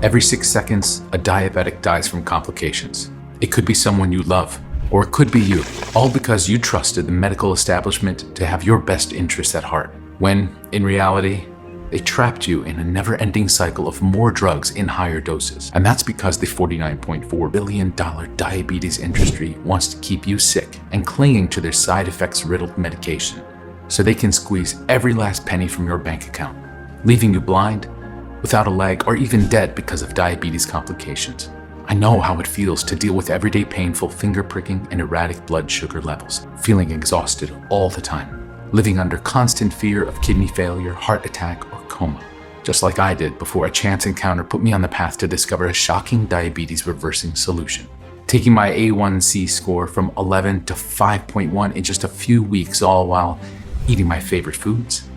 Every 6 seconds, a diabetic dies from complications. It could be someone you love, or it could be you, all because you trusted the medical establishment to have your best interests at heart, when, in reality, they trapped you in a never-ending cycle of more drugs in higher doses. And that's because the $49.4 billion diabetes industry wants to keep you sick and clinging to their side effects-riddled medication, so they can squeeze every last penny from your bank account, leaving you blind, without a leg, or even dead because of diabetes complications. I know how it feels to deal with everyday painful finger pricking and erratic blood sugar levels, feeling exhausted all the time, living under constant fear of kidney failure, heart attack, or coma, just like I did before a chance encounter put me on the path to discover a shocking diabetes reversing solution. Taking my A1C score from 11 to 5.1 in just a few weeks, all while eating my favorite foods,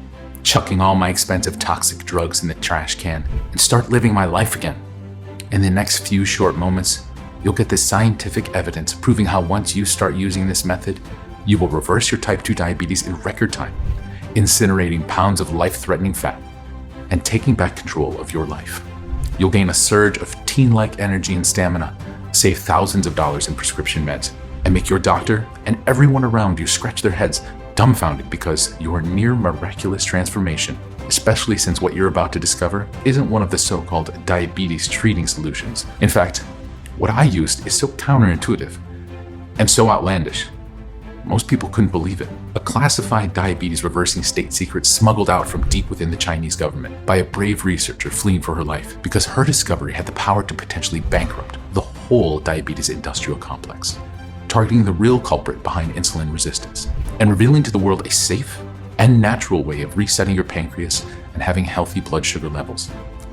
chucking all my expensive toxic drugs in the trash can, and start living my life again. In the next few short moments, you'll get the scientific evidence proving how once you start using this method, you will reverse your type 2 diabetes in record time, incinerating pounds of life-threatening fat and taking back control of your life. You'll gain a surge of teen-like energy and stamina, save thousands of dollars in prescription meds, and make your doctor and everyone around you scratch their heads dumbfounded because your near miraculous transformation, especially since what you're about to discover isn't one of the so-called diabetes treating solutions. In fact, what I used is so counterintuitive and so outlandish, most people couldn't believe it. A classified diabetes reversing state secret smuggled out from deep within the Chinese government by a brave researcher fleeing for her life because her discovery had the power to potentially bankrupt the whole diabetes industrial complex, targeting the real culprit behind insulin resistance and revealing to the world a safe and natural way of resetting your pancreas and having healthy blood sugar levels.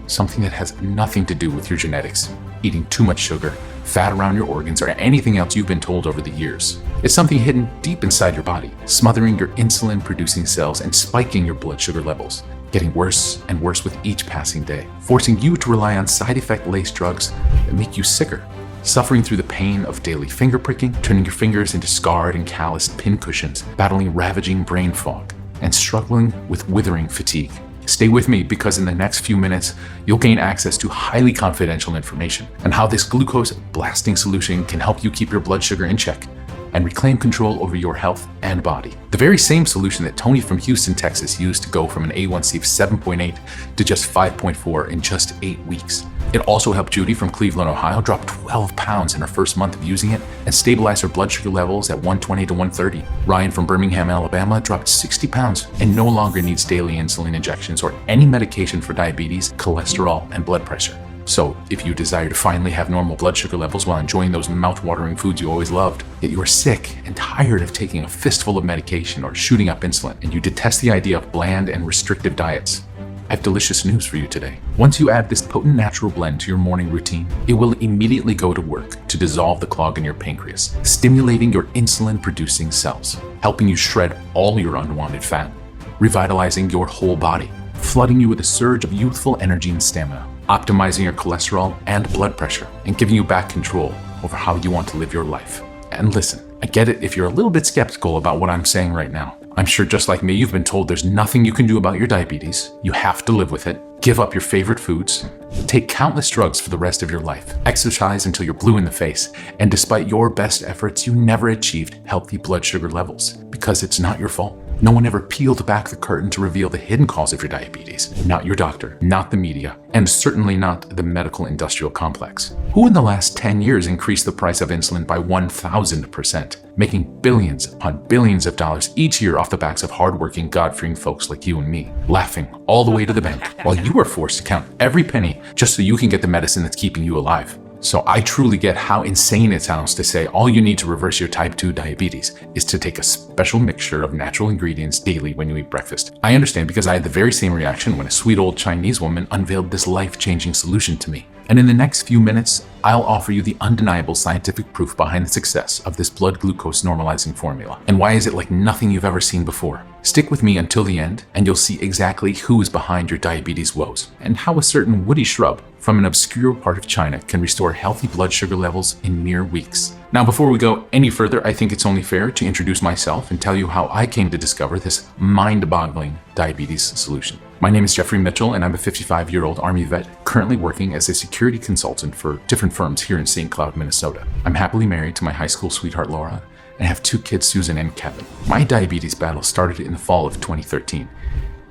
Something that has nothing to do with your genetics, eating too much sugar, fat around your organs, or anything else you've been told over the years. It's something hidden deep inside your body, smothering your insulin-producing cells and spiking your blood sugar levels, getting worse and worse with each passing day, forcing you to rely on side effect-laced drugs that make you sicker, suffering through the pain of daily finger pricking, turning your fingers into scarred and calloused pincushions, battling ravaging brain fog, and struggling with withering fatigue. Stay with me because in the next few minutes, you'll gain access to highly confidential information and how this glucose blasting solution can help you keep your blood sugar in check and reclaim control over your health and body. The very same solution that Tony from Houston, Texas used to go from an A1C of 7.8 to just 5.4 in just 8 weeks. It also helped Judy from Cleveland, Ohio drop 12 pounds in her first month of using it and stabilize her blood sugar levels at 120 to 130. Ryan from Birmingham, Alabama dropped 60 pounds and no longer needs daily insulin injections or any medication for diabetes, cholesterol, and blood pressure. So, if you desire to finally have normal blood sugar levels while enjoying those mouth-watering foods you always loved, yet you are sick and tired of taking a fistful of medication or shooting up insulin, and you detest the idea of bland and restrictive diets, I have delicious news for you today. Once you add this potent natural blend to your morning routine, it will immediately go to work to dissolve the clog in your pancreas, stimulating your insulin-producing cells, helping you shred all your unwanted fat, revitalizing your whole body, flooding you with a surge of youthful energy and stamina, optimizing your cholesterol and blood pressure, and giving you back control over how you want to live your life. And listen, I get it if you're a little bit skeptical about what I'm saying right now. I'm sure just like me, you've been told there's nothing you can do about your diabetes. You have to live with it, give up your favorite foods, take countless drugs for the rest of your life, exercise until you're blue in the face, and despite your best efforts, you never achieved healthy blood sugar levels because it's not your fault. No one ever peeled back the curtain to reveal the hidden cause of your diabetes. Not your doctor, not the media, and certainly not the medical industrial complex. Who in the last 10 years increased the price of insulin by 1,000%, making billions upon billions of dollars each year off the backs of hardworking, God-fearing folks like you and me, laughing all the way to the bank, while you are forced to count every penny just so you can get the medicine that's keeping you alive? So I truly get how insane it sounds to say all you need to reverse your type 2 diabetes is to take a special mixture of natural ingredients daily when you eat breakfast. I understand because I had the very same reaction when a sweet old Chinese woman unveiled this life-changing solution to me. And in the next few minutes, I'll offer you the undeniable scientific proof behind the success of this blood glucose normalizing formula. And why is it like nothing you've ever seen before? Stick with me until the end, and you'll see exactly who is behind your diabetes woes, and how a certain woody shrub from an obscure part of China can restore healthy blood sugar levels in mere weeks. Now, before we go any further, I think it's only fair to introduce myself and tell you how I came to discover this mind-boggling diabetes solution. My name is Jeffrey Mitchell, and I'm a 55-year-old Army vet currently working as a security consultant for different firms here in St. Cloud, Minnesota. I'm happily married to my high school sweetheart, Laura, and have 2 kids, Susan and Kevin. My diabetes battle started in the fall of 2013.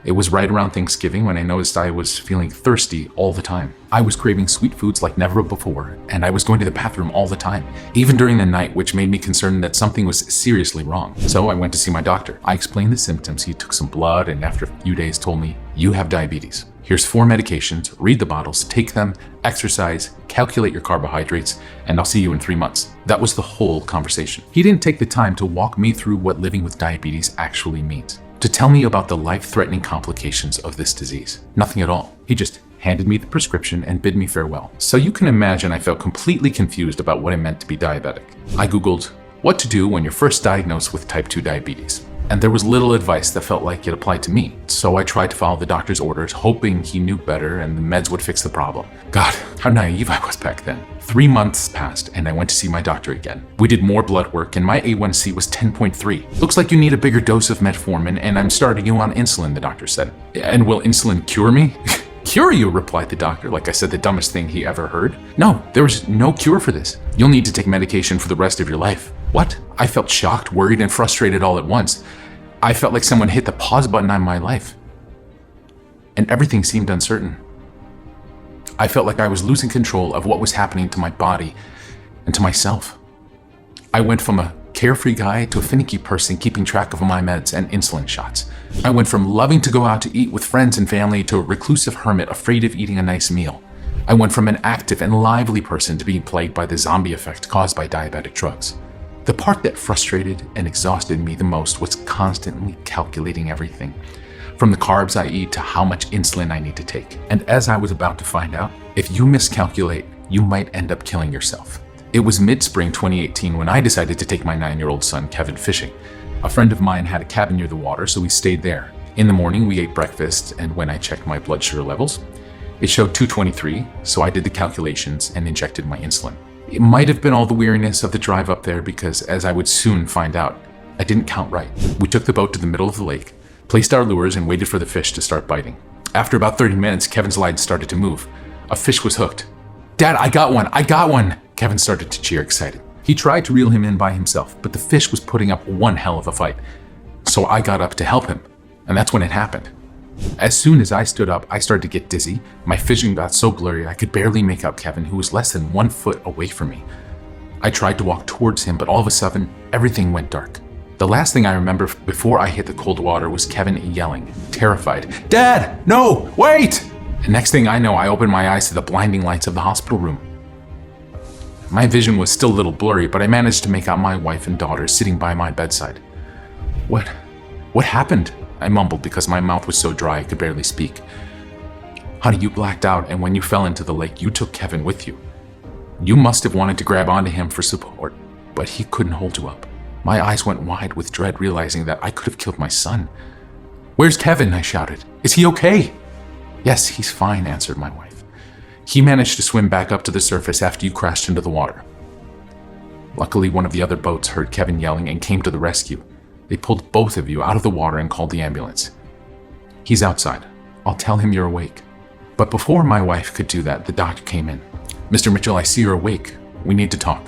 It was right around Thanksgiving when I noticed I was feeling thirsty all the time. I was craving sweet foods like never before, and I was going to the bathroom all the time, even during the night, which made me concerned that something was seriously wrong. So I went to see my doctor. I explained the symptoms. He took some blood and after a few days told me, "You have diabetes. Here's 4 medications, read the bottles, take them, exercise, calculate your carbohydrates, and I'll see you in 3 months." That was the whole conversation. He didn't take the time to walk me through what living with diabetes actually means, to tell me about the life-threatening complications of this disease. Nothing at all. He just handed me the prescription and bid me farewell. So you can imagine I felt completely confused about what it meant to be diabetic. I Googled what to do when you're first diagnosed with type 2 diabetes. And there was little advice that felt like it applied to me. So I tried to follow the doctor's orders, hoping he knew better and the meds would fix the problem. God, how naive I was back then. 3 months passed and I went to see my doctor again. We did more blood work and my A1C was 10.3. Looks like you need a bigger dose of metformin and I'm starting you on insulin, the doctor said. And will insulin cure me? Cure you, replied the doctor, like I said the dumbest thing he ever heard. No, there was no cure for this. You'll need to take medication for the rest of your life. What? I felt shocked, worried, and frustrated all at once. I felt like someone hit the pause button on my life. And everything seemed uncertain. I felt like I was losing control of what was happening to my body and to myself. I went from a carefree guy to a finicky person keeping track of my meds and insulin shots. I went from loving to go out to eat with friends and family to a reclusive hermit afraid of eating a nice meal. I went from an active and lively person to being plagued by the zombie effect caused by diabetic drugs. The part that frustrated and exhausted me the most was constantly calculating everything, from the carbs I eat to how much insulin I need to take. And as I was about to find out, if you miscalculate, you might end up killing yourself. It was mid-spring 2018 when I decided to take my 9-year-old son, Kevin, fishing. A friend of mine had a cabin near the water, so we stayed there. In the morning, we ate breakfast, and when I checked my blood sugar levels, it showed 223, so I did the calculations and injected my insulin. It might have been all the weariness of the drive up there because, as I would soon find out, I didn't count right. We took the boat to the middle of the lake, placed our lures, and waited for the fish to start biting. After about 30 minutes, Kevin's line started to move. A fish was hooked. "Dad, I got one! I got one!" Kevin started to cheer, excited. He tried to reel him in by himself, but the fish was putting up one hell of a fight. So I got up to help him, and that's when it happened. As soon as I stood up, I started to get dizzy. My vision got so blurry I could barely make out Kevin, who was less than 1 foot away from me. I tried to walk towards him, but all of a sudden, everything went dark. The last thing I remember before I hit the cold water was Kevin yelling, terrified, "Dad, no, wait!" The next thing I know, I opened my eyes to the blinding lights of the hospital room. My vision was still a little blurry, but I managed to make out my wife and daughter sitting by my bedside. What happened? I mumbled because my mouth was so dry I could barely speak. "Honey, you blacked out, and when you fell into the lake, you took Kevin with you. You must have wanted to grab onto him for support, but he couldn't hold you up." My eyes went wide with dread, realizing that I could have killed my son. "Where's Kevin?" I shouted. "Is he okay?" "Yes, he's fine," answered my wife. "He managed to swim back up to the surface after you crashed into the water." Luckily, one of the other boats heard Kevin yelling and came to the rescue. They pulled both of you out of the water and called the ambulance. "He's outside. I'll tell him you're awake." But before my wife could do that, the doctor came in. "Mr. Mitchell, I see you're awake. We need to talk.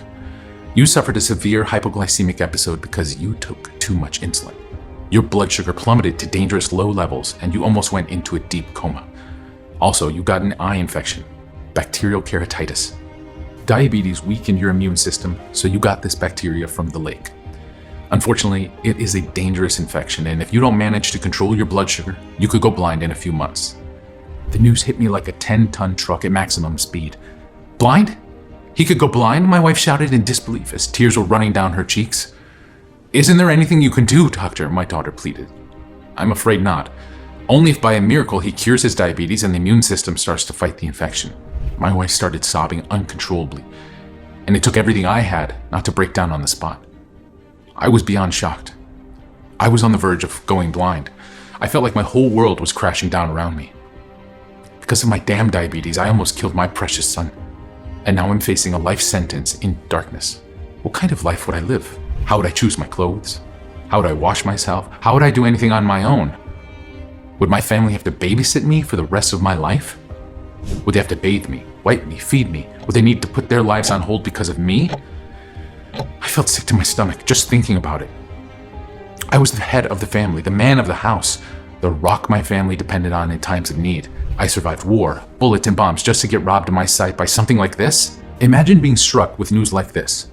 You suffered a severe hypoglycemic episode because you took too much insulin. Your blood sugar plummeted to dangerous low levels and you almost went into a deep coma. Also, you got an eye infection, bacterial keratitis. Diabetes weakened your immune system, so you got this bacteria from the lake. Unfortunately, it is a dangerous infection, and if you don't manage to control your blood sugar, you could go blind in a few months." The news hit me like a 10-ton truck at maximum speed. "Blind? He could go blind?" my wife shouted in disbelief as tears were running down her cheeks. "Isn't there anything you can do, doctor?" my daughter pleaded. "I'm afraid not. Only if by a miracle he cures his diabetes and the immune system starts to fight the infection." My wife started sobbing uncontrollably, and it took everything I had not to break down on the spot. I was beyond shocked. I was on the verge of going blind. I felt like my whole world was crashing down around me. Because of my damn diabetes, I almost killed my precious son. And now I'm facing a life sentence in darkness. What kind of life would I live? How would I choose my clothes? How would I wash myself? How would I do anything on my own? Would my family have to babysit me for the rest of my life? Would they have to bathe me, wipe me, feed me? Would they need to put their lives on hold because of me? I felt sick to my stomach just thinking about it. I was the head of the family, the man of the house, the rock my family depended on in times of need. I survived war, bullets and bombs just to get robbed of my sight by something like this? Imagine being struck with news like this.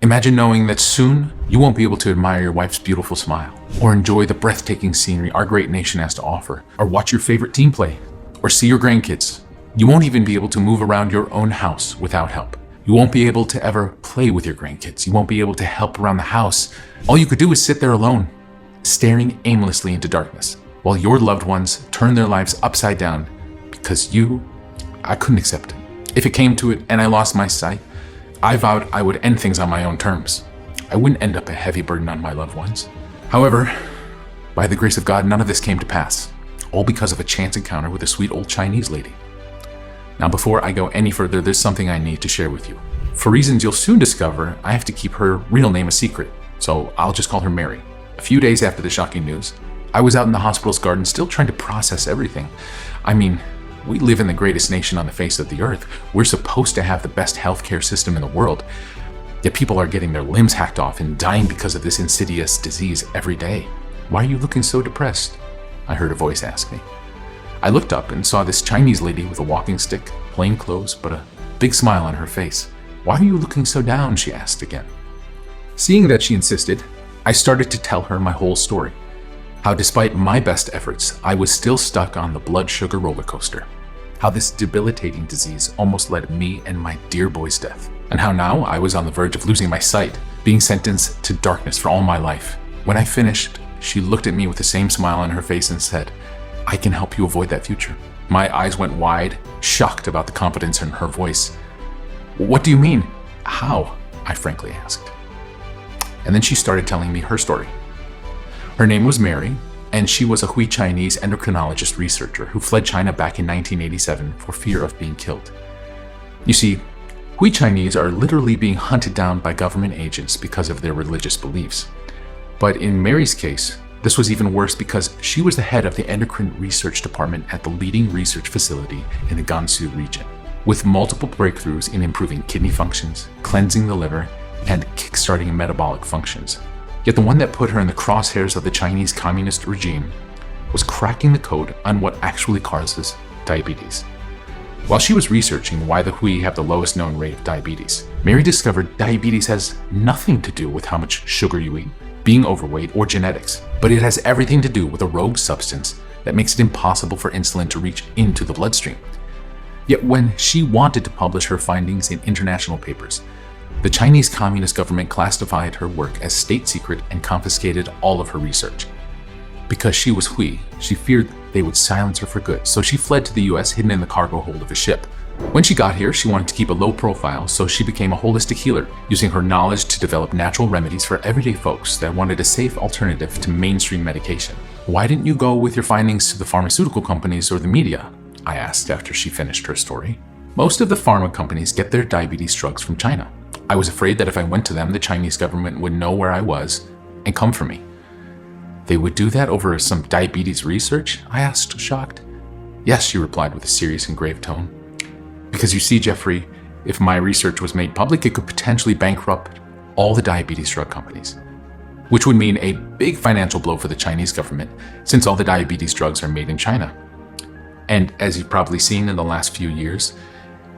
Imagine knowing that soon you won't be able to admire your wife's beautiful smile, or enjoy the breathtaking scenery our great nation has to offer, or watch your favorite team play, or see your grandkids. You won't even be able to move around your own house without help. You won't be able to ever play with your grandkids. You won't be able to help around the house. All you could do is sit there alone, staring aimlessly into darkness, while your loved ones turn their lives upside down because I couldn't accept it. If it came to it and I lost my sight, I vowed I would end things on my own terms. I wouldn't end up a heavy burden on my loved ones. However, by the grace of God, none of this came to pass, all because of a chance encounter with a sweet old Chinese lady. Now, before I go any further, there's something I need to share with you. For reasons you'll soon discover, I have to keep her real name a secret, so I'll just call her Mary. A few days after the shocking news, I was out in the hospital's garden still trying to process everything. I mean, we live in the greatest nation on the face of the earth. We're supposed to have the best healthcare system in the world. Yet people are getting their limbs hacked off and dying because of this insidious disease every day. Why are you looking so depressed? I heard a voice ask me. I looked up and saw this Chinese lady with a walking stick, plain clothes, but a big smile on her face. Why are you looking so down? She asked again. Seeing that she insisted, I started to tell her my whole story. How despite my best efforts, I was still stuck on the blood sugar roller coaster. How this debilitating disease almost led me and my dear boy's death. And how now I was on the verge of losing my sight, being sentenced to darkness for all my life. When I finished, she looked at me with the same smile on her face and said, I can help you avoid that future. My eyes went wide, shocked about the confidence in her voice. What do you mean? How? I frankly asked. And then she started telling me her story. Her name was Mary, and she was a Hui Chinese endocrinologist researcher who fled China back in 1987 for fear of being killed. You see, Hui Chinese are literally being hunted down by government agents because of their religious beliefs. But in Mary's case, this was even worse because she was the head of the endocrine research department at the leading research facility in the Gansu region, with multiple breakthroughs in improving kidney functions, cleansing the liver, and kickstarting metabolic functions. Yet the one that put her in the crosshairs of the Chinese communist regime was cracking the code on what actually causes diabetes. While she was researching why the Hui have the lowest known rate of diabetes, Mary discovered diabetes has nothing to do with how much sugar you eat, being overweight, or genetics, but it has everything to do with a rogue substance that makes it impossible for insulin to reach into the bloodstream. Yet when she wanted to publish her findings in international papers, the Chinese Communist government classified her work as state secret and confiscated all of her research. Because she was Hui, she feared they would silence her for good, so she fled to the US hidden in the cargo hold of a ship. When she got here, she wanted to keep a low profile, so she became a holistic healer, using her knowledge to develop natural remedies for everyday folks that wanted a safe alternative to mainstream medication. Why didn't you go with your findings to the pharmaceutical companies or the media? I asked after she finished her story. Most of the pharma companies get their diabetes drugs from China. I was afraid that if I went to them, the Chinese government would know where I was and come for me. They would do that over some diabetes research? I asked, shocked. Yes, she replied with a serious and grave tone. Because you see, Jeffrey, if my research was made public, it could potentially bankrupt all the diabetes drug companies, which would mean a big financial blow for the Chinese government, since all the diabetes drugs are made in China. And as you've probably seen in the last few years,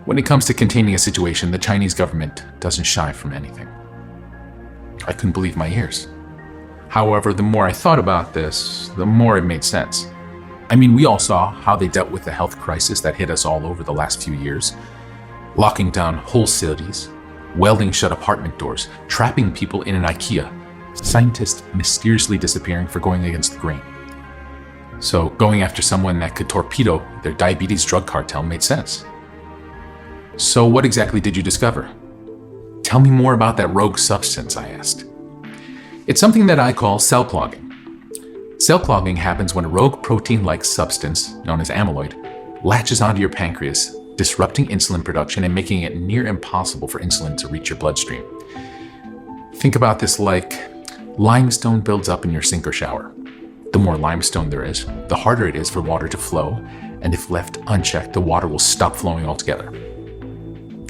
when it comes to containing a situation, the Chinese government doesn't shy from anything. I couldn't believe my ears. However, the more I thought about this, the more it made sense. I mean, we all saw how they dealt with the health crisis that hit us all over the last few years, locking down whole cities, welding shut apartment doors, trapping people in an IKEA, scientists mysteriously disappearing for going against the grain. So going after someone that could torpedo their diabetes drug cartel made sense. So what exactly did you discover? Tell me more about that rogue substance, I asked. It's something that I call cell clogging. Cell clogging happens when a rogue protein-like substance, known as amyloid, latches onto your pancreas, disrupting insulin production and making it near impossible for insulin to reach your bloodstream. Think about this like limestone builds up in your sink or shower. The more limestone there is, the harder it is for water to flow, and if left unchecked, the water will stop flowing altogether.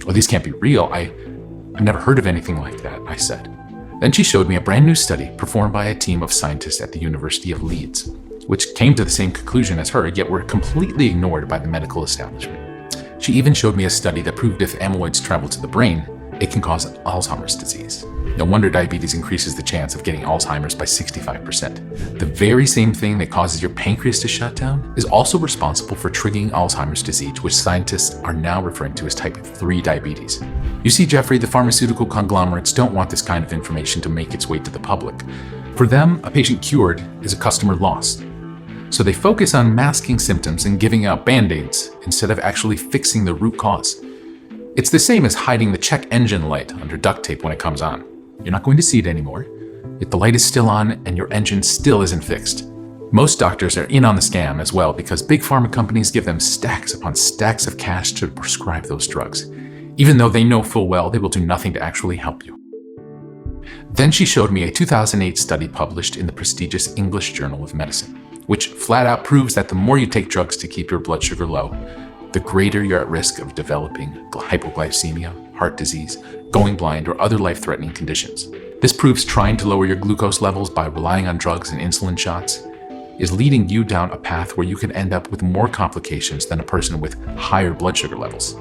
Well, these can't be real. I've never heard of anything like that, I said. Then she showed me a brand new study performed by a team of scientists at the University of Leeds, which came to the same conclusion as her, yet were completely ignored by the medical establishment. She even showed me a study that proved if amyloids travel to the brain, it can cause Alzheimer's disease. No wonder diabetes increases the chance of getting Alzheimer's by 65%. The very same thing that causes your pancreas to shut down is also responsible for triggering Alzheimer's disease, which scientists are now referring to as type 3 diabetes. You see, Jeffrey, the pharmaceutical conglomerates don't want this kind of information to make its way to the public. For them, a patient cured is a customer lost. So they focus on masking symptoms and giving out band-aids instead of actually fixing the root cause. It's the same as hiding the check engine light under duct tape when it comes on. You're not going to see it anymore, yet the light is still on and your engine still isn't fixed. Most doctors are in on the scam as well because big pharma companies give them stacks upon stacks of cash to prescribe those drugs, even though they know full well they will do nothing to actually help you. Then she showed me a 2008 study published in the prestigious English Journal of Medicine, which flat out proves that the more you take drugs to keep your blood sugar low, the greater you're at risk of developing hypoglycemia, heart disease, going blind, or other life-threatening conditions. This proves trying to lower your glucose levels by relying on drugs and insulin shots is leading you down a path where you can end up with more complications than a person with higher blood sugar levels.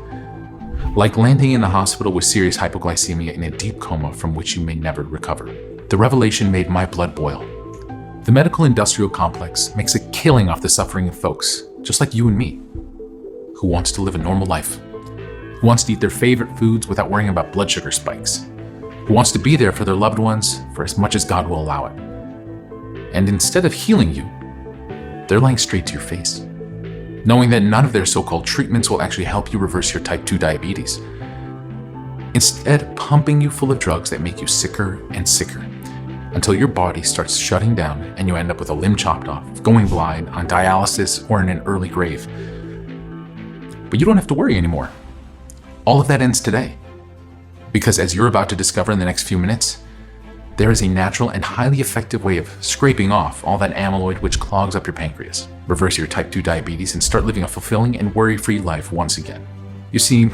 Like landing in the hospital with serious hypoglycemia in a deep coma from which you may never recover. The revelation made my blood boil. The medical industrial complex makes a killing off the suffering of folks, just like you and me, who wants to live a normal life, who wants to eat their favorite foods without worrying about blood sugar spikes, who wants to be there for their loved ones for as much as God will allow it. And instead of healing you, they're lying straight to your face, knowing that none of their so-called treatments will actually help you reverse your type 2 diabetes. Instead, pumping you full of drugs that make you sicker and sicker until your body starts shutting down and you end up with a limb chopped off, going blind, on dialysis, or in an early grave. But you don't have to worry anymore. All of that ends today. Because as you're about to discover in the next few minutes, there is a natural and highly effective way of scraping off all that amyloid which clogs up your pancreas, reverse your type 2 diabetes, and start living a fulfilling and worry-free life once again. You see,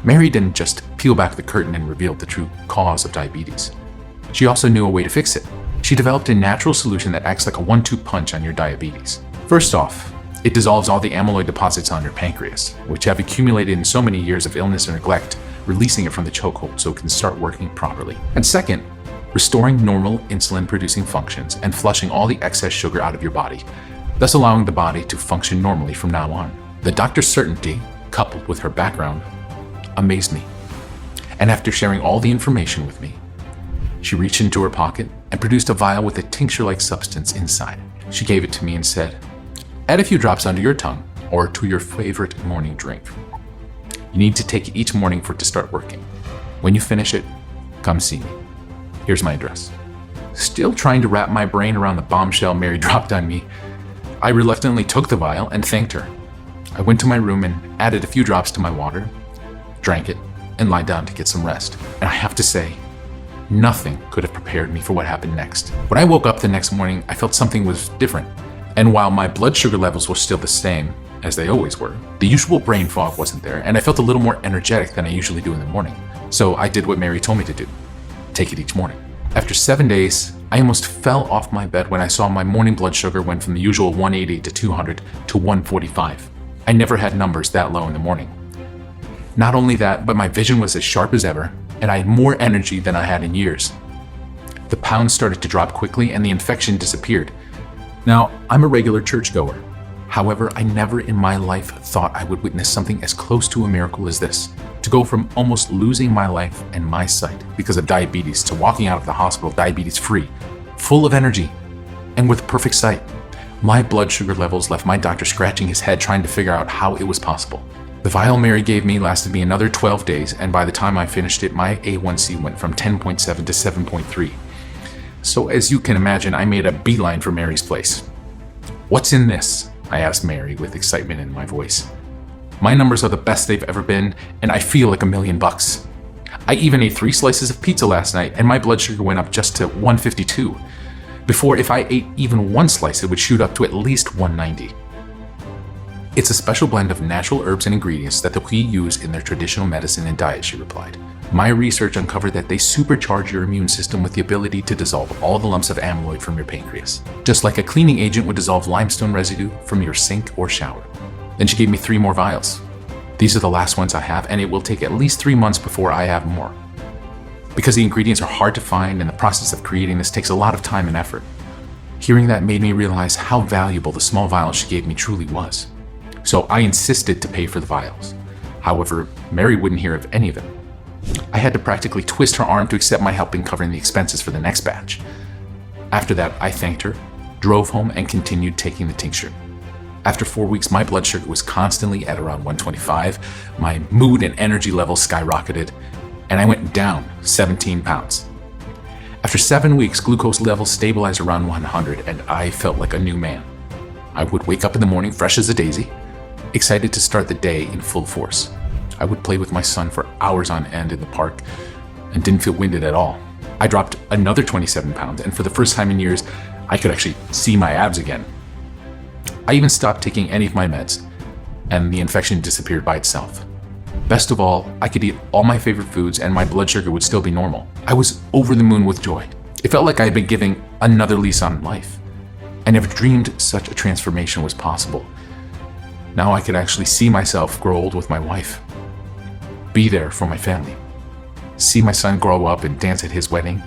Mary didn't just peel back the curtain and reveal the true cause of diabetes. She also knew a way to fix it. She developed a natural solution that acts like a 1-2 punch on your diabetes. First off, it dissolves all the amyloid deposits on your pancreas, which have accumulated in so many years of illness or neglect, releasing it from the chokehold so it can start working properly. And second, restoring normal insulin-producing functions and flushing all the excess sugar out of your body, thus allowing the body to function normally from now on. The doctor's certainty, coupled with her background, amazed me. And after sharing all the information with me, she reached into her pocket and produced a vial with a tincture-like substance inside. She gave it to me and said, "Add a few drops under your tongue or to your favorite morning drink. You need to take it each morning for it to start working. When you finish it, come see me. Here's my address." Still trying to wrap my brain around the bombshell Mary dropped on me, I reluctantly took the vial and thanked her. I went to my room and added a few drops to my water, drank it, and lied down to get some rest. And I have to say, nothing could have prepared me for what happened next. When I woke up the next morning, I felt something was different. And while my blood sugar levels were still the same, as they always were, the usual brain fog wasn't there, and I felt a little more energetic than I usually do in the morning. So I did what Mary told me to do. Take it each morning. After 7 days, I almost fell off my bed when I saw my morning blood sugar went from the usual 180 to 200 to 145. I never had numbers that low in the morning. Not only that, but my vision was as sharp as ever, and I had more energy than I had in years. The pounds started to drop quickly and the infection disappeared. Now, I'm a regular churchgoer. However, I never in my life thought I would witness something as close to a miracle as this. To go from almost losing my life and my sight because of diabetes to walking out of the hospital diabetes-free, full of energy, and with perfect sight. My blood sugar levels left my doctor scratching his head trying to figure out how it was possible. The vial Mary gave me lasted me another 12 days, and by the time I finished it, my A1C went from 10.7 to 7.3. So as you can imagine, I made a beeline for Mary's place. "What's in this?" I asked Mary with excitement in my voice. "My numbers are the best they've ever been, and I feel like $1 million. I even ate 3 slices of pizza last night and my blood sugar went up just to 152. Before, if I ate even 1 slice, it would shoot up to at least 190. It's a special blend of natural herbs and ingredients that the Hui use in their traditional medicine and diet, she replied. My research uncovered that they supercharge your immune system with the ability to dissolve all the lumps of amyloid from your pancreas, just like a cleaning agent would dissolve limestone residue from your sink or shower. Then she gave me 3 more vials. These are the last ones I have, and it will take at least 3 months before I have more. Because the ingredients are hard to find and the process of creating this takes a lot of time and effort. Hearing that made me realize how valuable the small vials she gave me truly was. So I insisted to pay for the vials. However, Mary wouldn't hear of any of it. I had to practically twist her arm to accept my help in covering the expenses for the next batch. After that, I thanked her, drove home, and continued taking the tincture. After 4 weeks, my blood sugar was constantly at around 125, my mood and energy levels skyrocketed, and I went down 17 pounds. After 7 weeks, glucose levels stabilized around 100, and I felt like a new man. I would wake up in the morning fresh as a daisy, excited to start the day in full force. I would play with my son for hours on end in the park and didn't feel winded at all. I dropped another 27 pounds, and for the first time in years, I could actually see my abs again. I even stopped taking any of my meds, and the infection disappeared by itself. Best of all, I could eat all my favorite foods and my blood sugar would still be normal. I was over the moon with joy. It felt like I had been given another lease on life. I never dreamed such a transformation was possible. Now I could actually see myself grow old with my wife, be there for my family, see my son grow up and dance at his wedding.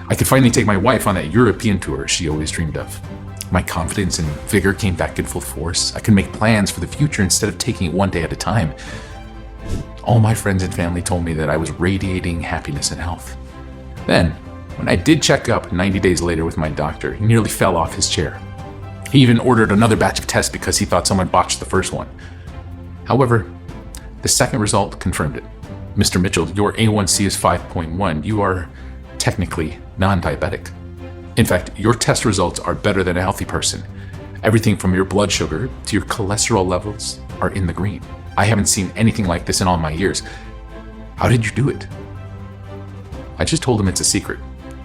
I could finally take my wife on that European tour she always dreamed of. My confidence and vigor came back in full force. I could make plans for the future instead of taking it one day at a time. All my friends and family told me that I was radiating happiness and health. Then, when I did check up 90 days later with my doctor, he nearly fell off his chair. He even ordered another batch of tests because he thought someone botched the first one. However, the second result confirmed it. Mr. Mitchell, your A1C is 5.1. You are technically non-diabetic. In fact, your test results are better than a healthy person. Everything from your blood sugar to your cholesterol levels are in the green. I haven't seen anything like this in all my years. How did you do it? I just told him it's a secret,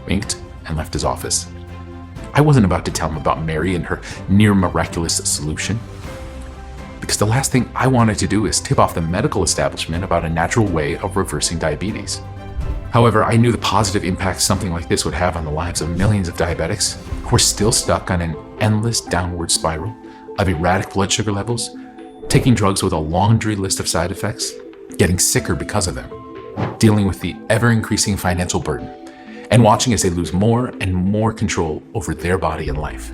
winked, and left his office. I wasn't about to tell him about Mary and her near miraculous solution, because the last thing I wanted to do is tip off the medical establishment about a natural way of reversing diabetes. However, I knew the positive impact something like this would have on the lives of millions of diabetics who are still stuck on an endless downward spiral of erratic blood sugar levels, taking drugs with a laundry list of side effects, getting sicker because of them, dealing with the ever-increasing financial burden, and watching as they lose more and more control over their body and life.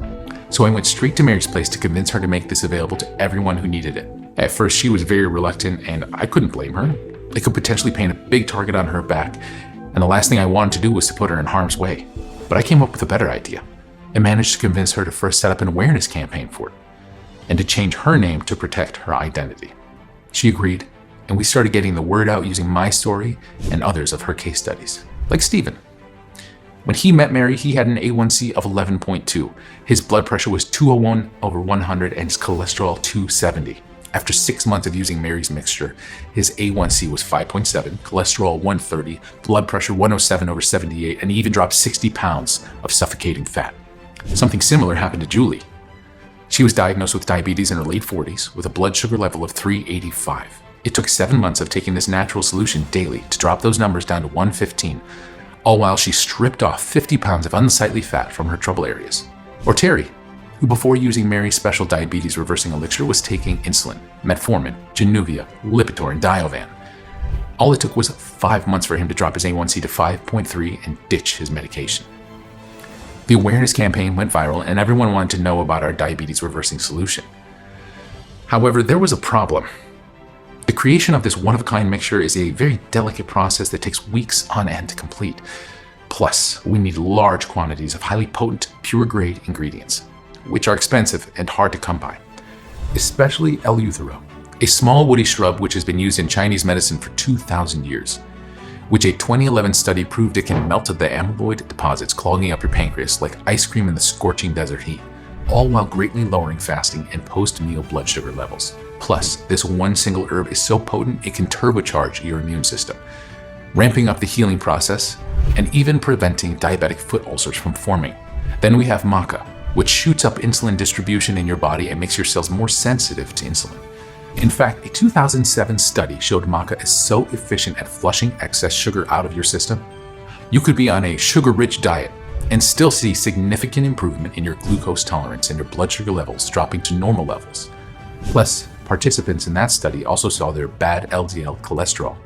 So I went straight to Mary's place to convince her to make this available to everyone who needed it. At first, she was very reluctant, and I couldn't blame her. It could potentially paint a big target on her back, and the last thing I wanted to do was to put her in harm's way. But I came up with a better idea, and managed to convince her to first set up an awareness campaign for it, and to change her name to protect her identity. She agreed, and we started getting the word out using my story and others of her case studies, like Stephen. When he met Mary, he had an A1C of 11.2. His blood pressure was 201/100 and his cholesterol 270. After 6 months of using Mary's mixture, his A1C was 5.7, cholesterol 130, blood pressure 107/78, and he even dropped 60 pounds of suffocating fat. Something similar happened to Julie. She was diagnosed with diabetes in her late 40s with a blood sugar level of 385. It took 7 months of taking this natural solution daily to drop those numbers down to 115, all while she stripped off 50 pounds of unsightly fat from her trouble areas. Or Terry, who before using Mary's special diabetes reversing elixir was taking insulin, metformin, Januvia, Lipitor, and Diovan. All it took was 5 months for him to drop his A1C to 5.3 and ditch his medication. The awareness campaign went viral and everyone wanted to know about our diabetes reversing solution. However, there was a problem. The creation of this one-of-a-kind mixture is a very delicate process that takes weeks on end to complete. Plus, we need large quantities of highly potent, pure-grade ingredients, which are expensive and hard to come by, especially Eleuthero, a small woody shrub which has been used in Chinese medicine for 2,000 years, which a 2011 study proved it can melt the amyloid deposits clogging up your pancreas like ice cream in the scorching desert heat, all while greatly lowering fasting and post-meal blood sugar levels. Plus, this one single herb is so potent it can turbocharge your immune system, ramping up the healing process, and even preventing diabetic foot ulcers from forming. Then we have maca, which shoots up insulin distribution in your body and makes your cells more sensitive to insulin. In fact, a 2007 study showed maca is so efficient at flushing excess sugar out of your system. You could be on a sugar-rich diet and still see significant improvement in your glucose tolerance and your blood sugar levels dropping to normal levels. Plus, participants in that study also saw their bad LDL cholesterol,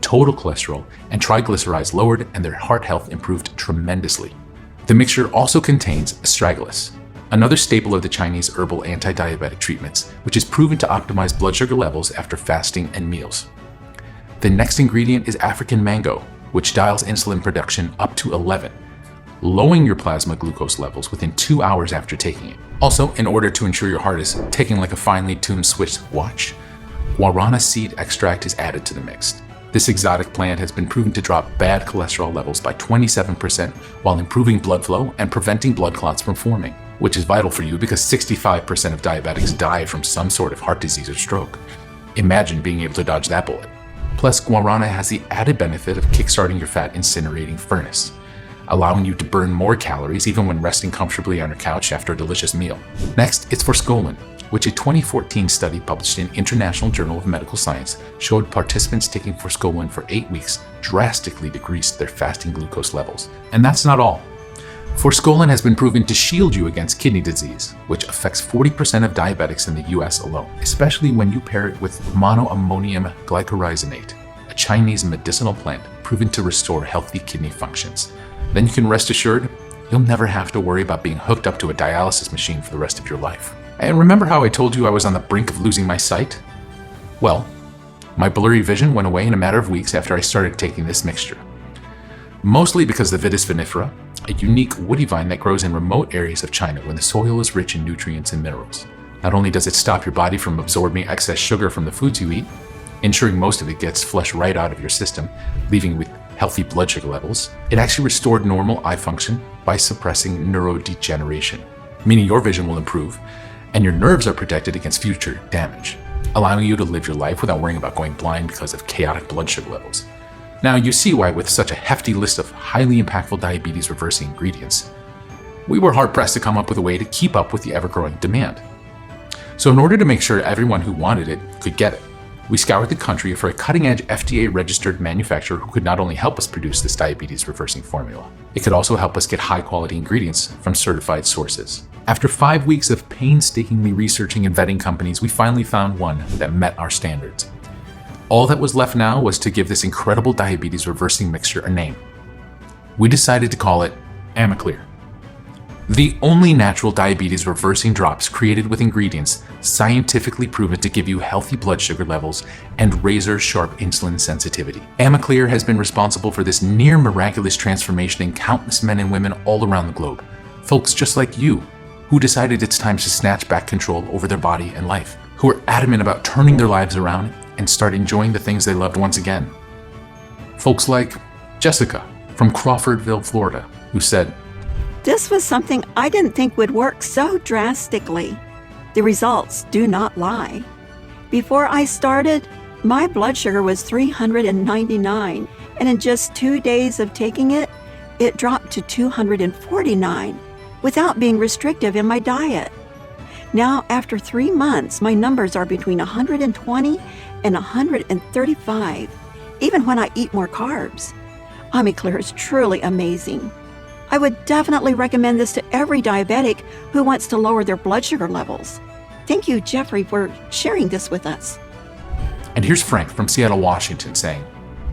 total cholesterol, and triglycerides lowered, and their heart health improved tremendously. The mixture also contains astragalus, another staple of the Chinese herbal anti-diabetic treatments, which is proven to optimize blood sugar levels after fasting and meals. The next ingredient is African mango, which dials insulin production up to 11, lowering your plasma glucose levels within 2 hours after taking it. Also, in order to ensure your heart is ticking like a finely tuned Swiss watch, guarana seed extract is added to the mix. This exotic plant has been proven to drop bad cholesterol levels by 27% while improving blood flow and preventing blood clots from forming, which is vital for you because 65% of diabetics die from some sort of heart disease or stroke. Imagine being able to dodge that bullet. Plus, guarana has the added benefit of kickstarting your fat incinerating furnace, allowing you to burn more calories even when resting comfortably on your couch after a delicious meal. Next, it's forskolin, which a 2014 study published in International Journal of Medical Science showed participants taking forskolin for 8 weeks drastically decreased their fasting glucose levels. And that's not all. Forskolin has been proven to shield you against kidney disease, which affects 40% of diabetics in the US alone, especially when you pair it with monoammonium glycyrrhizonate, a Chinese medicinal plant proven to restore healthy kidney functions. Then you can rest assured you'll never have to worry about being hooked up to a dialysis machine for the rest of your life. And remember how I told you I was on the brink of losing my sight? Well, my blurry vision went away in a matter of weeks after I started taking this mixture. Mostly because the Vitis vinifera, a unique woody vine that grows in remote areas of China when the soil is rich in nutrients and minerals. Not only does it stop your body from absorbing excess sugar from the foods you eat, ensuring most of it gets flushed right out of your system, leaving you with healthy blood sugar levels, it actually restored normal eye function by suppressing neurodegeneration, meaning your vision will improve and your nerves are protected against future damage, allowing you to live your life without worrying about going blind because of chaotic blood sugar levels. Now you see why with such a hefty list of highly impactful diabetes reversing ingredients, we were hard pressed to come up with a way to keep up with the ever-growing demand. So in order to make sure everyone who wanted it could get it, we scoured the country for a cutting-edge FDA-registered manufacturer who could not only help us produce this diabetes-reversing formula, it could also help us get high-quality ingredients from certified sources. After 5 weeks of painstakingly researching and vetting companies, we finally found one that met our standards. All that was left now was to give this incredible diabetes-reversing mixture a name. We decided to call it Amiclear, the only natural diabetes-reversing drops created with ingredients scientifically proven to give you healthy blood sugar levels and razor-sharp insulin sensitivity. Amiclear has been responsible for this near-miraculous transformation in countless men and women all around the globe, folks just like you, who decided it's time to snatch back control over their body and life, who are adamant about turning their lives around and start enjoying the things they loved once again. Folks like Jessica from Crawfordville, Florida, who said, "This was something I didn't think would work so drastically. The results do not lie. Before I started, my blood sugar was 399, and in just 2 days of taking it, it dropped to 249 without being restrictive in my diet. Now, after 3 months, my numbers are between 120 and 135, even when I eat more carbs. Amiclear is truly amazing. I would definitely recommend this to every diabetic who wants to lower their blood sugar levels." Thank you, Jeffrey, for sharing this with us. And here's Frank from Seattle, Washington saying,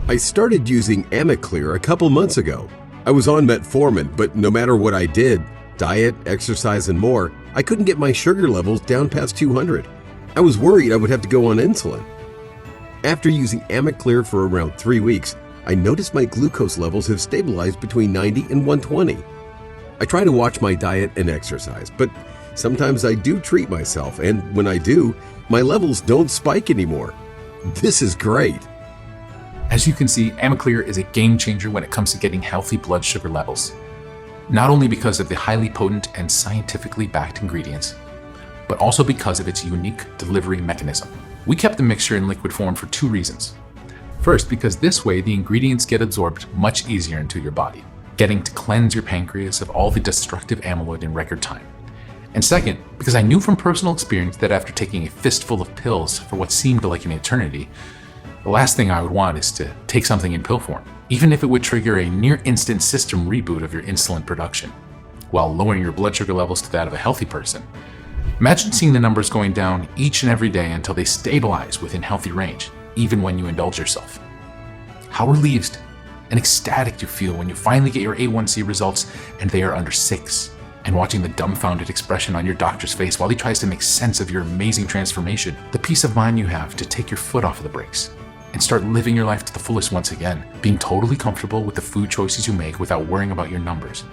I started using Amiclear a couple months ago. I was on metformin, but no matter what I did, diet, exercise, and more, I couldn't get my sugar levels down past 200. I was worried I would have to go on insulin. After using Amiclear for around 3 weeks, I noticed my glucose levels have stabilized between 90 and 120. I try to watch my diet and exercise, but sometimes I do treat myself, and when I do, my levels don't spike anymore. This is great. As you can see, Amiclear is a game changer when it comes to getting healthy blood sugar levels. Not only because of the highly potent and scientifically backed ingredients, but also because of its unique delivery mechanism. We kept the mixture in liquid form for 2 reasons. First, because this way the ingredients get absorbed much easier into your body, getting to cleanse your pancreas of all the destructive amyloid in record time. And second, because I knew from personal experience that after taking a fistful of pills for what seemed like an eternity, the last thing I would want is to take something in pill form, even if it would trigger a near-instant system reboot of your insulin production, while lowering your blood sugar levels to that of a healthy person. Imagine seeing the numbers going down each and every day until they stabilize within healthy range, even when you indulge yourself. How relieved and ecstatic you feel when you finally get your A1C results and they are under 6, and watching the dumbfounded expression on your doctor's face while he tries to make sense of your amazing transformation, the peace of mind you have to take your foot off of the brakes and start living your life to the fullest once again, being totally comfortable with the food choices you make without worrying about your numbers,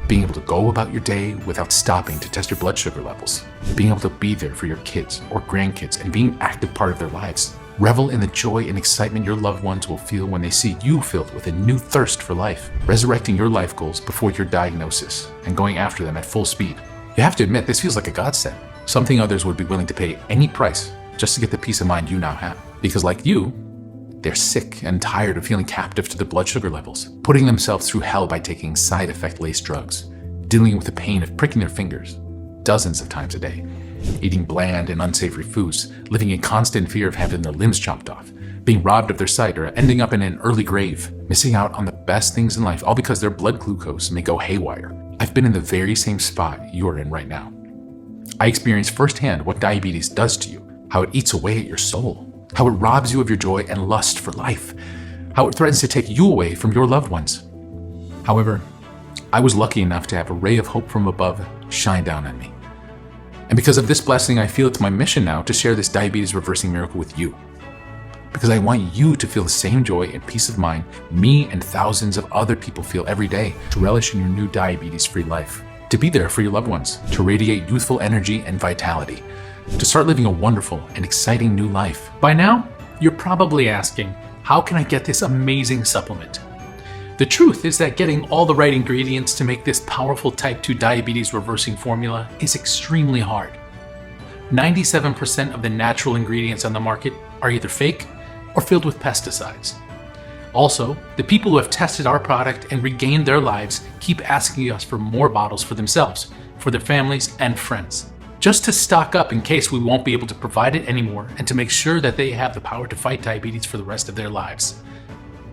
being able to go about your day without stopping to test your blood sugar levels, being able to be there for your kids or grandkids and being an active part of their lives. Revel in the joy and excitement your loved ones will feel when they see you filled with a new thirst for life, resurrecting your life goals before your diagnosis and going after them at full speed. You have to admit, this feels like a godsend, something others would be willing to pay any price just to get the peace of mind you now have. Because like you, they're sick and tired of feeling captive to their blood sugar levels, putting themselves through hell by taking side effect-laced drugs, dealing with the pain of pricking their fingers dozens of times a day, eating bland and unsavory foods, living in constant fear of having their limbs chopped off, being robbed of their sight, or ending up in an early grave, missing out on the best things in life, all because their blood glucose may go haywire. I've been in the very same spot you're in right now. I experienced firsthand what diabetes does to you, how it eats away at your soul, how it robs you of your joy and lust for life, how it threatens to take you away from your loved ones. However, I was lucky enough to have a ray of hope from above shine down on me. And because of this blessing, I feel it's my mission now to share this diabetes reversing miracle with you. Because I want you to feel the same joy and peace of mind me and thousands of other people feel every day, to relish in your new diabetes-free life, to be there for your loved ones, to radiate youthful energy and vitality, to start living a wonderful and exciting new life. By now, you're probably asking, how can I get this amazing supplement? The truth is that getting all the right ingredients to make this powerful type 2 diabetes reversing formula is extremely hard. 97% of the natural ingredients on the market are either fake or filled with pesticides. Also, the people who have tested our product and regained their lives keep asking us for more bottles for themselves, for their families and friends, just to stock up in case we won't be able to provide it anymore and to make sure that they have the power to fight diabetes for the rest of their lives.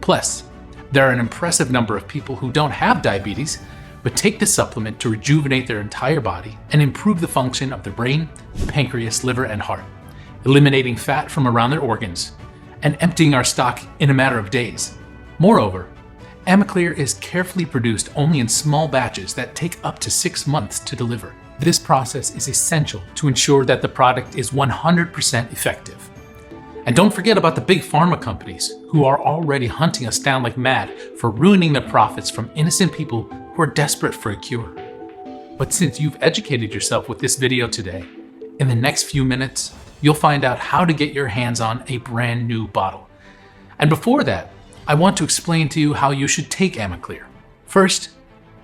Plus, there are an impressive number of people who don't have diabetes, but take the supplement to rejuvenate their entire body and improve the function of their brain, pancreas, liver, and heart, eliminating fat from around their organs, and emptying our stock in a matter of days. Moreover, Amiclear is carefully produced only in small batches that take up to 6 months to deliver. This process is essential to ensure that the product is 100% effective. And don't forget about the big pharma companies who are already hunting us down like mad for ruining their profits from innocent people who are desperate for a cure. But since you've educated yourself with this video today, in the next few minutes, you'll find out how to get your hands on a brand new bottle. And before that, I want to explain to you how you should take Amiclear. First,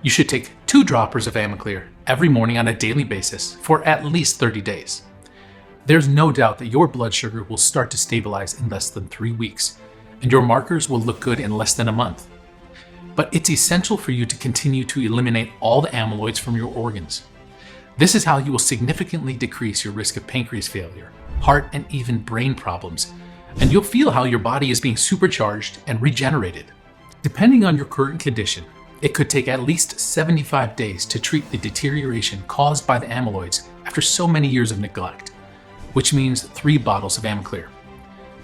you should take 2 droppers of Amiclear every morning on a daily basis for at least 30 days. There's no doubt that your blood sugar will start to stabilize in less than 3 weeks, and your markers will look good in less than a month. But it's essential for you to continue to eliminate all the amyloids from your organs. This is how you will significantly decrease your risk of pancreas failure, heart, and even brain problems, and you'll feel how your body is being supercharged and regenerated. Depending on your current condition, it could take at least 75 days to treat the deterioration caused by the amyloids after so many years of neglect, which means 3 bottles of Amiclear.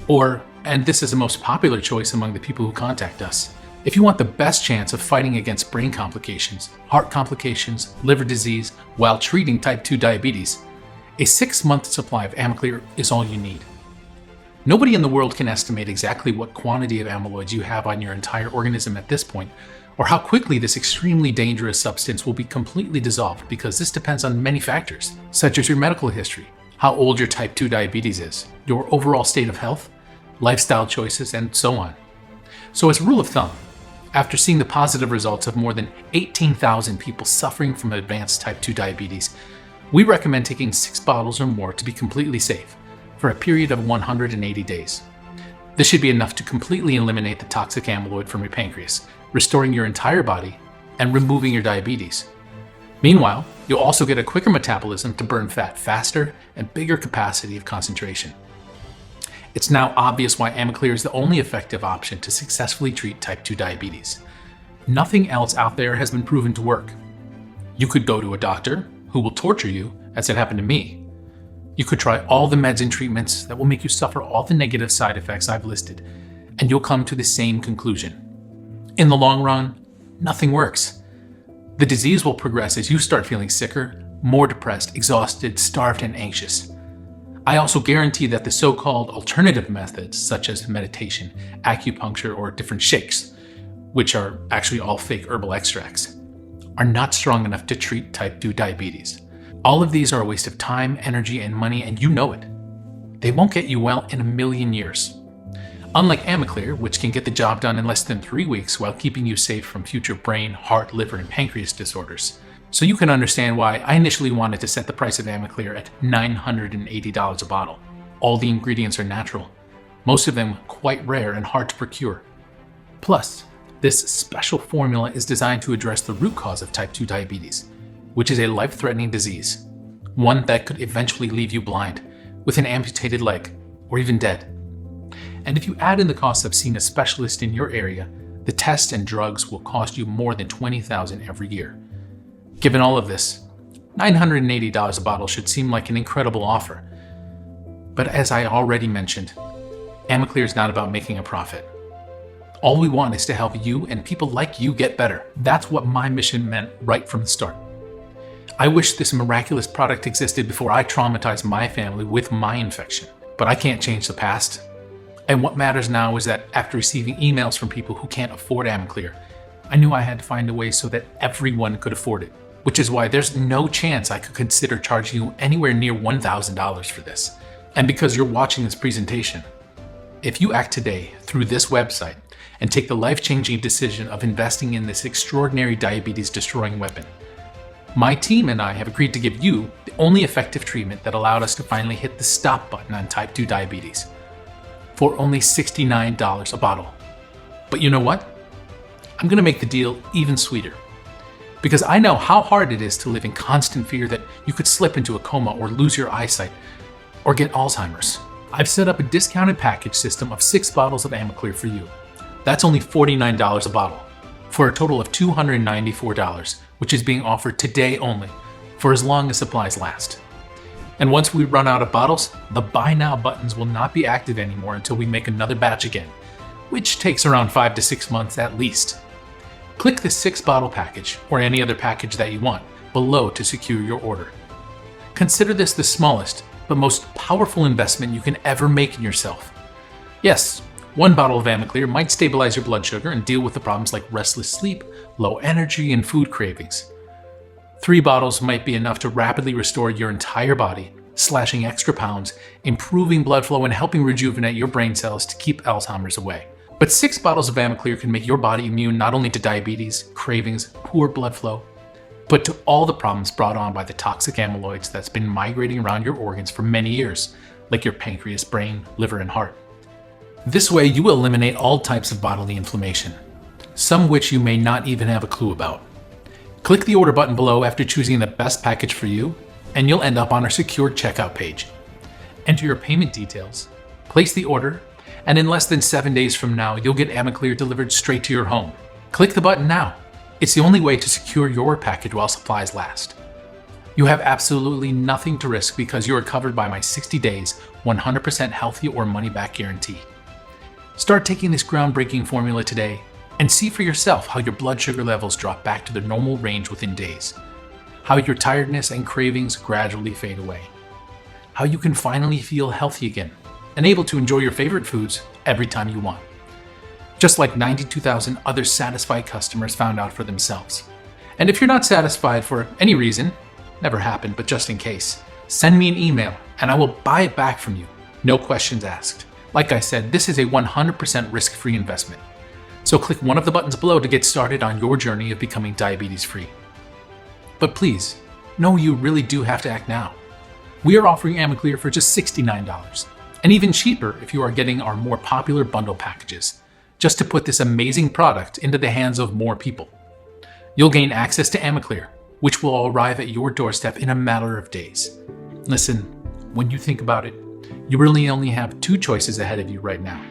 Or, and this is the most popular choice among the people who contact us, if you want the best chance of fighting against brain complications, heart complications, liver disease, while treating type 2 diabetes, a 6-month supply of Amiclear is all you need. Nobody in the world can estimate exactly what quantity of amyloids you have on your entire organism at this point, or how quickly this extremely dangerous substance will be completely dissolved, because this depends on many factors, such as your medical history, how old your type 2 diabetes is, your overall state of health, lifestyle choices, and so on. So as a rule of thumb, after seeing the positive results of more than 18,000 people suffering from advanced type 2 diabetes, we recommend taking 6 bottles or more to be completely safe for a period of 180 days. This should be enough to completely eliminate the toxic amyloid from your pancreas, restoring your entire body and removing your diabetes. Meanwhile, you'll also get a quicker metabolism to burn fat faster and bigger capacity of concentration. It's now obvious why Amiclear is the only effective option to successfully treat type 2 diabetes. Nothing else out there has been proven to work. You could go to a doctor who will torture you, as it happened to me. You could try all the meds and treatments that will make you suffer all the negative side effects I've listed, and you'll come to the same conclusion. In the long run, nothing works. The disease will progress as you start feeling sicker, more depressed, exhausted, starved, and anxious. I also guarantee that the so-called alternative methods, such as meditation, acupuncture, or different shakes, which are actually all fake herbal extracts, are not strong enough to treat type 2 diabetes. All of these are a waste of time, energy, and money, and you know it. They won't get you well in a million years. Unlike Amiclear, which can get the job done in less than 3 weeks while keeping you safe from future brain, heart, liver, and pancreas disorders. So you can understand why I initially wanted to set the price of Amiclear at $980 a bottle. All the ingredients are natural, most of them quite rare and hard to procure. Plus, this special formula is designed to address the root cause of type 2 diabetes, which is a life-threatening disease, one that could eventually leave you blind, with an amputated leg, or even dead. And if you add in the cost of seeing a specialist in your area, the tests and drugs will cost you more than $20,000 every year. Given all of this, $980 a bottle should seem like an incredible offer. But as I already mentioned, Amiclear is not about making a profit. All we want is to help you and people like you get better. That's what my mission meant right from the start. I wish this miraculous product existed before I traumatized my family with my infection, but I can't change the past. And what matters now is that after receiving emails from people who can't afford Amiclear, I knew I had to find a way so that everyone could afford it, which is why there's no chance I could consider charging you anywhere near $1,000 for this. And because you're watching this presentation, if you act today through this website and take the life-changing decision of investing in this extraordinary diabetes-destroying weapon, my team and I have agreed to give you the only effective treatment that allowed us to finally hit the stop button on type 2 diabetes for only $69 a bottle. But you know what? I'm going to make the deal even sweeter, because I know how hard it is to live in constant fear that you could slip into a coma or lose your eyesight or get Alzheimer's. I've set up a discounted package system of 6 bottles of Amiclear for you. That's only $49 a bottle, for a total of $294, which is being offered today only, for as long as supplies last. And once we run out of bottles, the buy now buttons will not be active anymore until we make another batch again, which takes around 5 to 6 months at least. Click the 6-bottle package, or any other package that you want, below to secure your order. Consider this the smallest, but most powerful investment you can ever make in yourself. Yes, 1 bottle of Amiclear might stabilize your blood sugar and deal with the problems like restless sleep, low energy, and food cravings. 3 bottles might be enough to rapidly restore your entire body, slashing extra pounds, improving blood flow, and helping rejuvenate your brain cells to keep Alzheimer's away. But 6 bottles of Amiclear can make your body immune not only to diabetes, cravings, poor blood flow, but to all the problems brought on by the toxic amyloids that's been migrating around your organs for many years, like your pancreas, brain, liver, and heart. This way, you will eliminate all types of bodily inflammation, some which you may not even have a clue about. Click the order button below after choosing the best package for you, and you'll end up on our secured checkout page. Enter your payment details, place the order, and in less than 7 days from now, you'll get Amiclear delivered straight to your home. Click the button now. It's the only way to secure your package while supplies last. You have absolutely nothing to risk because you are covered by my 60 days, 100% healthy or money-back guarantee. Start taking this groundbreaking formula today and see for yourself how your blood sugar levels drop back to their normal range within days, how your tiredness and cravings gradually fade away, how you can finally feel healthy again and able to enjoy your favorite foods every time you want. Just like 92,000 other satisfied customers found out for themselves. And if you're not satisfied for any reason, never happened, but just in case, send me an email and I will buy it back from you. No questions asked. Like I said, this is a 100% risk-free investment. So click one of the buttons below to get started on your journey of becoming diabetes-free. But please, know you really do have to act now. We are offering Amiclear for just $69. and even cheaper if you are getting our more popular bundle packages, just to put this amazing product into the hands of more people. You'll gain access to AmaClear, which will arrive at your doorstep in a matter of days. Listen, when you think about it, you really only have two choices ahead of you right now.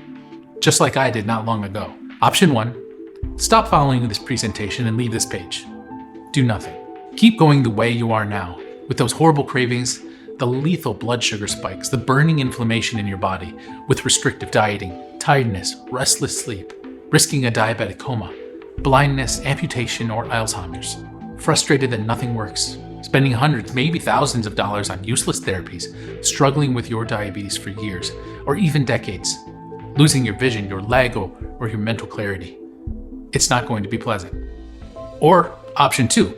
Just like I did not long ago. Option 1, stop following this presentation and leave this page. Do nothing. Keep going the way you are now, with those horrible cravings, the lethal blood sugar spikes, the burning inflammation in your body, with restrictive dieting, tiredness, restless sleep, risking a diabetic coma, blindness, amputation, or Alzheimer's. Frustrated that nothing works, spending hundreds, maybe thousands of dollars on useless therapies, struggling with your diabetes for years, or even decades, losing your vision, your leg, or your mental clarity. It's not going to be pleasant. Or option 2,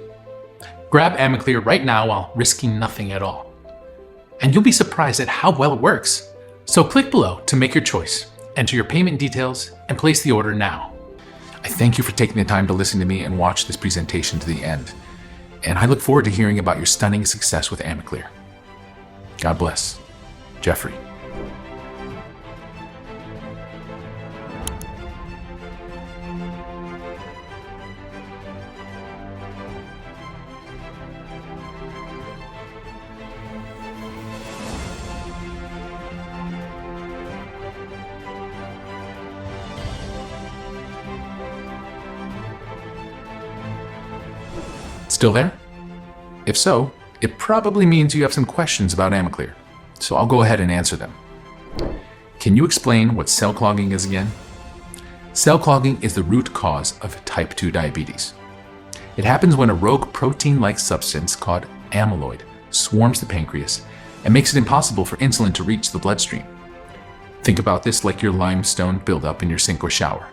grab AmaClear right now while risking nothing at all. And you'll be surprised at how well it works. So click below to make your choice, enter your payment details, and place the order now. I thank you for taking the time to listen to me and watch this presentation to the end. And I look forward to hearing about your stunning success with AmaClear. God bless. Jeffrey. Still there? If so, it probably means you have some questions about AmaClear, so I'll go ahead and answer them. Can you explain what cell clogging is again? Cell clogging is the root cause of type 2 diabetes. It happens when a rogue protein-like substance called amyloid swarms the pancreas and makes it impossible for insulin to reach the bloodstream. Think about this like your limestone buildup in your sink or shower.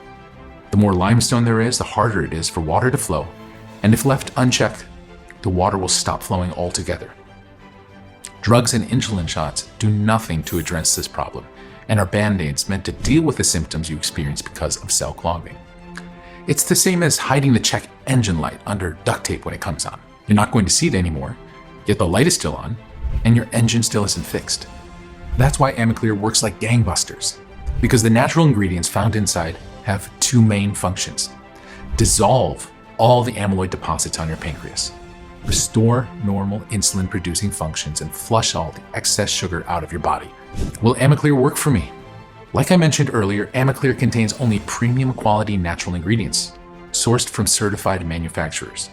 The more limestone there is, the harder it is for water to flow, and if left unchecked, the water will stop flowing altogether. Drugs and insulin shots do nothing to address this problem and are band-aids meant to deal with the symptoms you experience because of cell clogging. It's the same as hiding the check engine light under duct tape when it comes on. You're not going to see it anymore, yet the light is still on, and your engine still isn't fixed. That's why AmaClear works like gangbusters, because the natural ingredients found inside have two main functions: dissolve all the amyloid deposits on your pancreas, restore normal insulin-producing functions, and flush all the excess sugar out of your body. Will AmaClear work for me? Like I mentioned earlier, AmaClear contains only premium quality natural ingredients, sourced from certified manufacturers,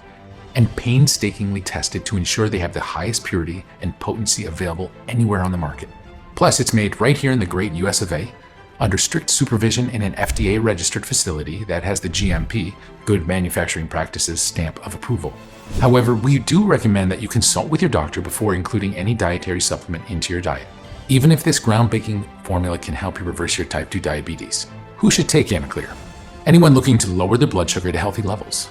and painstakingly tested to ensure they have the highest purity and potency available anywhere on the market. Plus, it's made right here in the great US of A, under strict supervision in an FDA-registered facility that has the GMP, Good Manufacturing Practices stamp of approval. However, we do recommend that you consult with your doctor before including any dietary supplement into your diet, even if this groundbreaking formula can help you reverse your type 2 diabetes. Who should take AmaClear? Anyone looking to lower their blood sugar to healthy levels.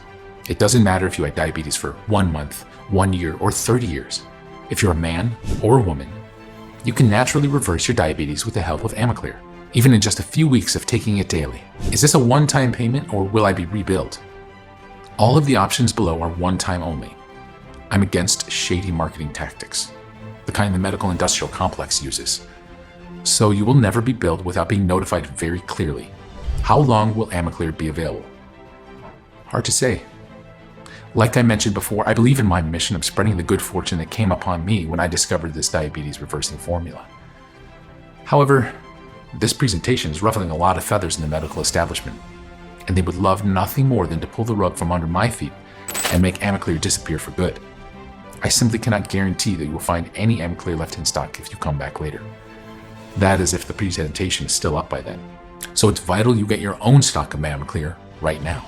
It doesn't matter if you had diabetes for 1 month, 1 year, or 30 years. If you're a man or a woman, you can naturally reverse your diabetes with the help of AmaClear, even in just a few weeks of taking it daily. Is this a one-time payment or will I be rebilled? All of the options below are one-time only. I'm against shady marketing tactics, the kind the medical industrial complex uses. So you will never be billed without being notified very clearly. How long will AmaClear be available? Hard to say. Like I mentioned before, I believe in my mission of spreading the good fortune that came upon me when I discovered this diabetes reversing formula. However, this presentation is ruffling a lot of feathers in the medical establishment, and they would love nothing more than to pull the rug from under my feet and make AmaClear disappear for good. I simply cannot guarantee that you will find any AmaClear left in stock if you come back later. That is if the presentation is still up by then. So it's vital you get your own stock of AmaClear right now.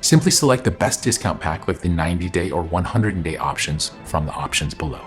Simply select the best discount pack like the 90-day or 100-day options from the options below.